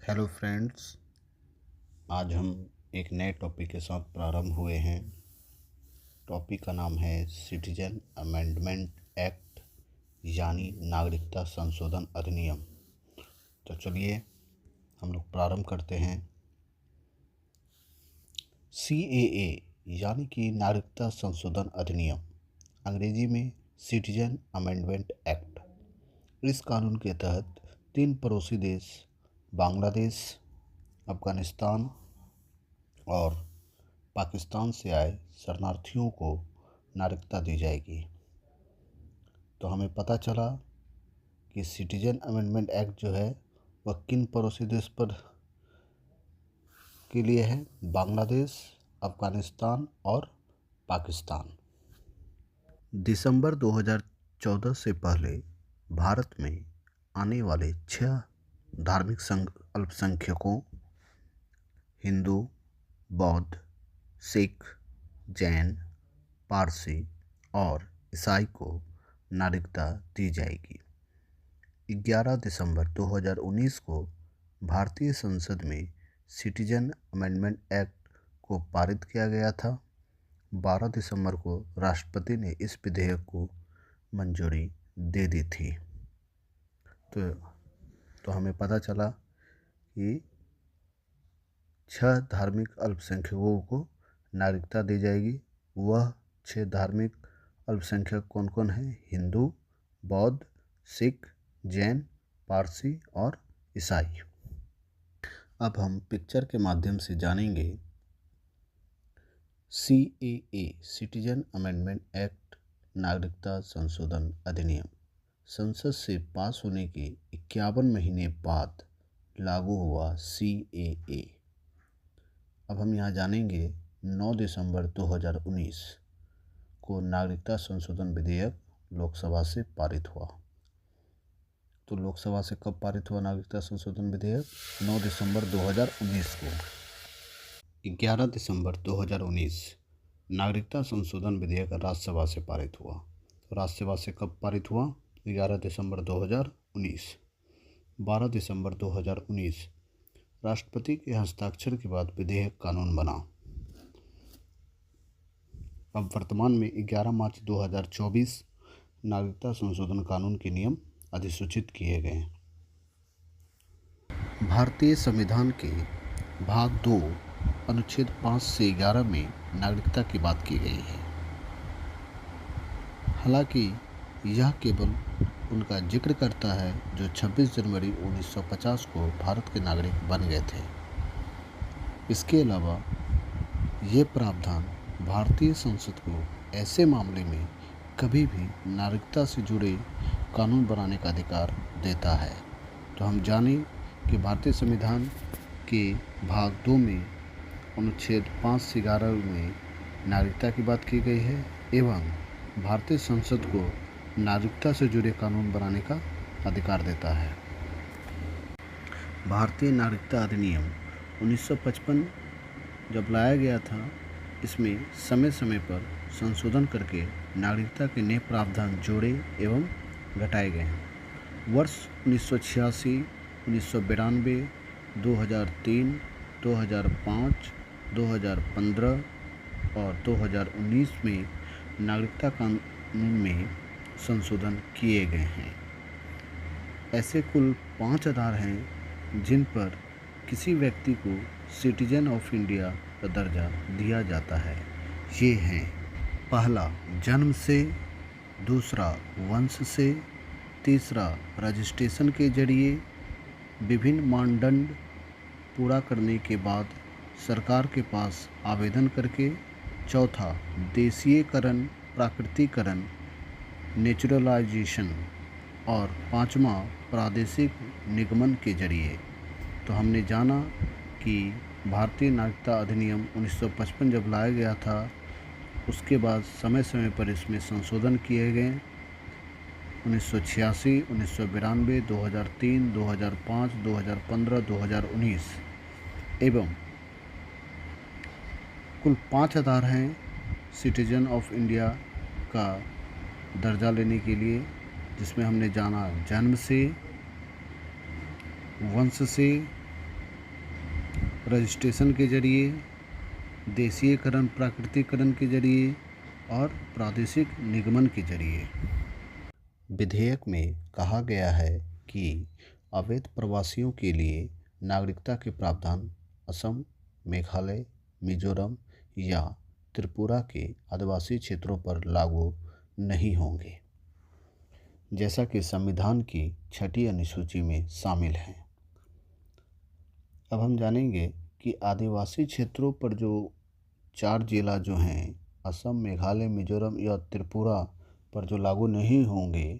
Hello friends, आज हम एक नए टॉपिक के साथ प्रारंभ हुए हैं। टॉपिक का नाम है सिटीजन अमेंडमेंट एक्ट यानी नागरिकता संशोधन अधिनियम। तो चलिए हम लोग प्रारंभ करते हैं। CAA यानी कि नागरिकता संशोधन अधिनियम, अंग्रेजी में सिटीजन अमेंडमेंट एक्ट। इस कानून के तहत 3 पड़ोसी देश बांग्लादेश, अफगानिस्तान और पाकिस्तान से आए शरणार्थियों को नागरिकता दी जाएगी। तो हमें पता चला कि सिटीजन अमेंडमेंट एक्ट जो है वह किन पड़ोसी देश पर के लिए है? बांग्लादेश, अफगानिस्तान और पाकिस्तान। दिसंबर 2014 से पहले भारत में आने वाले 6 धार्मिक अल्पसंख्यकों हिंदू, बौद्ध, सिख, जैन, पारसी और ईसाई को नागरिकता दी जाएगी। 11 दिसंबर 2019 को भारतीय संसद में सिटीजन अमेंडमेंट एक्ट को पारित किया गया था। 12 दिसंबर को राष्ट्रपति ने इस विधेयक को मंजूरी दे दी थी। तो हमें पता चला कि 6 धार्मिक अल्पसंख्यकों को नागरिकता दी जाएगी। वह 6 धार्मिक अल्पसंख्यक कौन कौन हैं? हिंदू, बौद्ध, सिख, जैन, पारसी और ईसाई। अब हम पिक्चर के माध्यम से जानेंगे CAA सिटीजन अमेंडमेंट एक्ट नागरिकता संशोधन अधिनियम संसद से पास होने के 51 महीने बाद लागू हुआ CAA। अब हम यहाँ जानेंगे 9 दिसंबर 2019 को नागरिकता संशोधन विधेयक लोकसभा से पारित हुआ। तो लोकसभा से कब पारित हुआ नागरिकता संशोधन विधेयक? 9 दिसंबर 2019 को। 11 दिसंबर 2019 नागरिकता संशोधन विधेयक राज्यसभा से पारित हुआ। तो राज्यसभा से कब पारित हुआ? 11 दिसंबर 2019। 12 दिसंबर 2019 राष्ट्रपति के हस्ताक्षर के बाद विधेयक कानून बना। अब वर्तमान में 11 मार्च 2024 नागरिकता संशोधन कानून के नियम अधिसूचित किए गए। भारतीय संविधान के भाग 2 अनुच्छेद 5 से 11 में नागरिकता की बात की गई है। हालांकि यह केवल उनका जिक्र करता है जो 26 जनवरी 1950 को भारत के नागरिक बन गए थे। इसके अलावा ये प्रावधान भारतीय संसद को ऐसे मामले में कभी भी नागरिकता से जुड़े कानून बनाने का अधिकार देता है। तो हम जानें कि भारतीय संविधान के भाग 2 में अनुच्छेद 5 से 11 में नागरिकता की बात की गई है एवं भारतीय संसद को नागरिकता से जुड़े कानून बनाने का अधिकार देता है। भारतीय नागरिकता अधिनियम 1955 जब लाया गया था, इसमें समय समय पर संशोधन करके नागरिकता के नए प्रावधान जोड़े एवं घटाए गए हैं। वर्ष 1986, 1992, 2003, 2005, 2015 और 2019 में नागरिकता कानून में संशोधन किए गए हैं। ऐसे कुल 5 आधार हैं जिन पर किसी व्यक्ति को सिटीजन ऑफ इंडिया का दर्जा दिया जाता है। ये हैं: पहला जन्म से, दूसरा वंश से, तीसरा रजिस्ट्रेशन के जरिए, विभिन्न मानदंड पूरा करने के बाद सरकार के पास आवेदन करके, चौथा देशीयकरण, प्राकृतिकरण, नेचुरलाइजेशन और पांचवा प्रादेशिक निगमन के जरिए। तो हमने जाना कि भारतीय नागरिकता अधिनियम 1955 जब लाया गया था, उसके बाद समय समय पर इसमें संशोधन किए गए। 1986, 1992, 2003, 2005, 2015, 2019 एवं कुल 5 आधार हैं सिटीजन ऑफ इंडिया का दर्जा लेने के लिए, जिसमें हमने जाना जन्म से, वंश से, रजिस्ट्रेशन के जरिए, देशीयकरण प्राकृतिकरण के जरिए और प्रादेशिक निगमन के जरिए। विधेयक में कहा गया है कि अवैध प्रवासियों के लिए नागरिकता के प्रावधान असम, मेघालय, मिजोरम या त्रिपुरा के आदिवासी क्षेत्रों पर लागू नहीं होंगे, जैसा कि संविधान की 6ठी अनुसूची में शामिल है। अब हम जानेंगे कि आदिवासी क्षेत्रों पर जो 4 जिला जो हैं, असम, मेघालय, मिजोरम या त्रिपुरा पर जो लागू नहीं होंगे,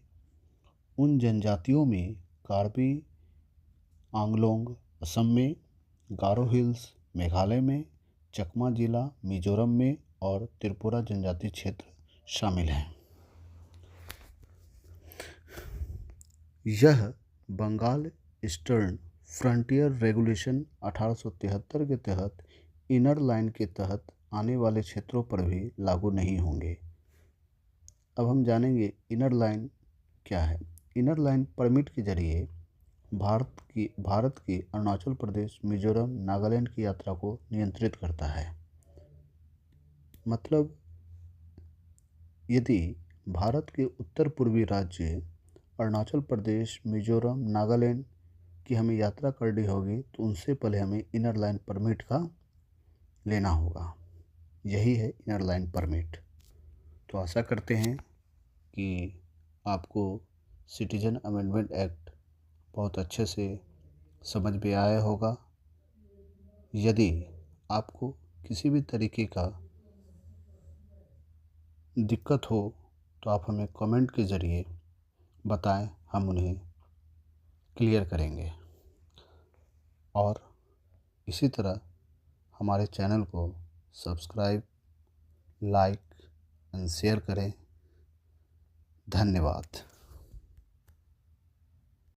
उन जनजातियों में कार्बी आंगलोंग असम में, गारो हिल्स मेघालय में, चकमा जिला मिजोरम में और त्रिपुरा जनजाति क्षेत्र शामिल हैं। यह बंगाल ईस्टर्न फ्रंटियर रेगुलेशन 1873 के तहत इनर लाइन के तहत आने वाले क्षेत्रों पर भी लागू नहीं होंगे। अब हम जानेंगे इनर लाइन क्या है। इनर लाइन परमिट के जरिए भारत की अरुणाचल प्रदेश, मिजोरम, नागालैंड की यात्रा को नियंत्रित करता है। मतलब यदि भारत के उत्तर पूर्वी राज्य अरुणाचल प्रदेश, मिजोरम, नागालैंड की हमें यात्रा करनी होगी तो उनसे पहले हमें इनर लाइन परमिट का लेना होगा। यही है इनर लाइन परमिट। तो आशा करते हैं कि आपको सिटीजन अमेंडमेंट एक्ट बहुत अच्छे से समझ में आया होगा। यदि आपको किसी भी तरीके का दिक्कत हो तो आप हमें कमेंट के ज़रिए बताएं, हम उन्हें क्लियर करेंगे। और इसी तरह हमारे चैनल को सब्सक्राइब, लाइक एंड शेयर करें। धन्यवाद।